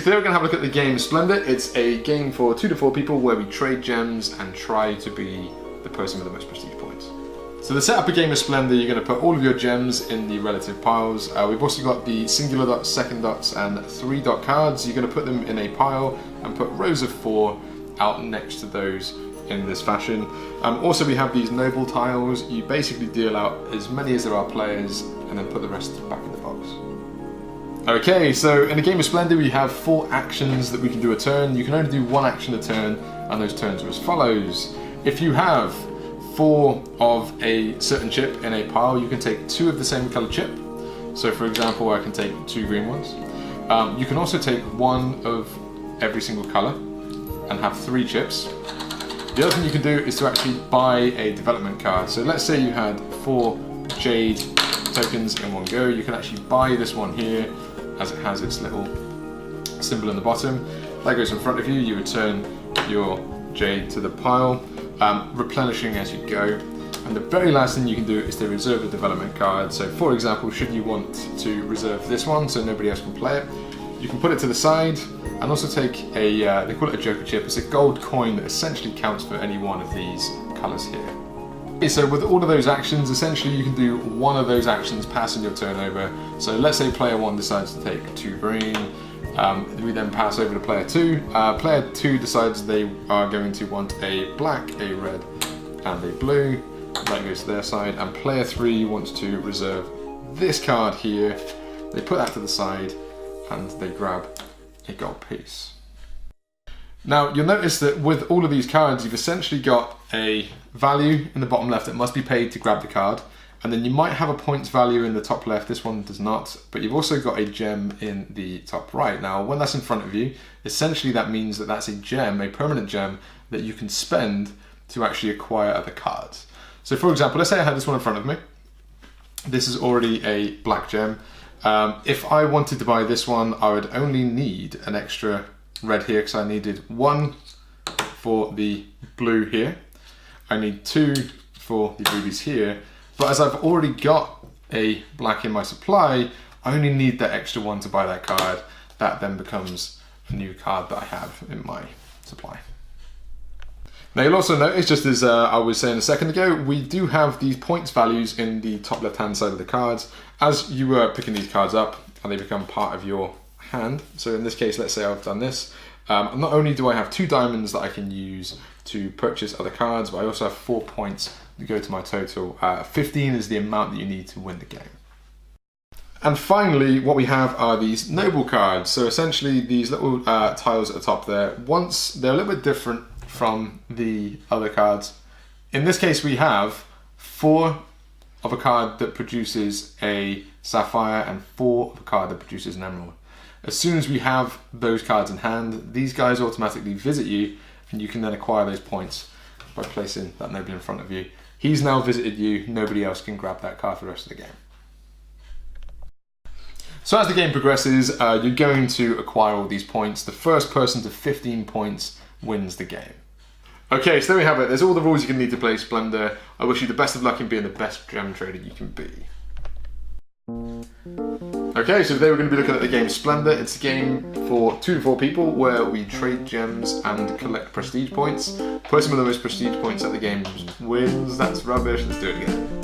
Today we're going to have a look at the game Splendor. It's a game for 2 to 4 people where we trade gems and try to be the person with the most prestige points. So to set up a game of Splendor, you're going to put all of your gems in the relative piles. We've also got the singular dots, second dots and 3 dot cards. You're going to put them in a pile and put rows of 4 out next to those in this fashion. Also we have these noble tiles. You basically deal out as many as there are players and then put the rest back in the box. Okay, so in a game of Splendor we have 4 actions that we can do a turn. You can only do 1 action a turn, and those turns are as follows. If you have 4 of a certain chip in a pile, you can take 2 of the same colour chip. So for example, I can take 2 green ones. You can also take 1 of every single colour and have 3 chips. The other thing you can do is to actually buy a development card. So let's say you had 4 jade tokens in one go. You can actually buy this one here, as it has its little symbol in the bottom. That goes in front of you. You return your jade to the pile, replenishing as you go. And the very last thing you can do is to reserve a development card. So for example, should you want to reserve this one so nobody else can play it, you can put it to the side and also take a, they call it a joker chip. It's a gold coin that essentially counts for any one of these colours here. So with all of those actions, essentially you can do one of those actions passing your turn over. So let's say player 1 decides to take 2 green, we then pass over to player 2. Player 2 decides they are going to want a black, a red and a blue. That goes to their side, and player 3 wants to reserve this card here. They put that to the side and they grab a gold piece. Now you'll notice that with all of these cards you've essentially got a value in the bottom left that must be paid to grab the card, and then you might have a points value in the top left. This one does not, but you've also got a gem in the top right. Now when that's in front of you, essentially that means that that's a gem, a permanent gem that you can spend to actually acquire other cards. So for example, let's say I had this one in front of me. This is already a black gem. If I wanted to buy this one, I would only need an extra red here because I needed 1 for the blue here. I need 2 for the rubies here. But as I've already got a black in my supply, I only need that extra 1 to buy that card. That then becomes a new card that I have in my supply. Now you'll also notice, just as I was saying a second ago, we do have these points values in the top left hand side of the cards. As you were picking these cards up and they become part of your hand. So in this case, let's say I've done this. Not only do I have 2 diamonds that I can use to purchase other cards, but I also have 4 points to go to my total. 15 is the amount that you need to win the game. And finally, what we have are these noble cards. So essentially these little tiles at the top there, once they're a little bit different from the other cards. In this case, we have 4 of a card that produces a sapphire and 4 of a card that produces an emerald. As soon as we have those cards in hand, these guys automatically visit you, and you can then acquire those points by placing that noble in front of you. He's now visited you, nobody else can grab that card for the rest of the game. So as the game progresses, you're going to acquire all these points. The first person to 15 points wins the game. Okay, so there we have it. There's all the rules you're going to need to play Splendor. I wish you the best of luck in being the best gem trader you can be. Okay, so today we're going to be looking at the game Splendor. It's a game for 2 to 4 people where we trade gems and collect prestige points. Person with the most prestige points at the game wins. That's rubbish. Let's do it again.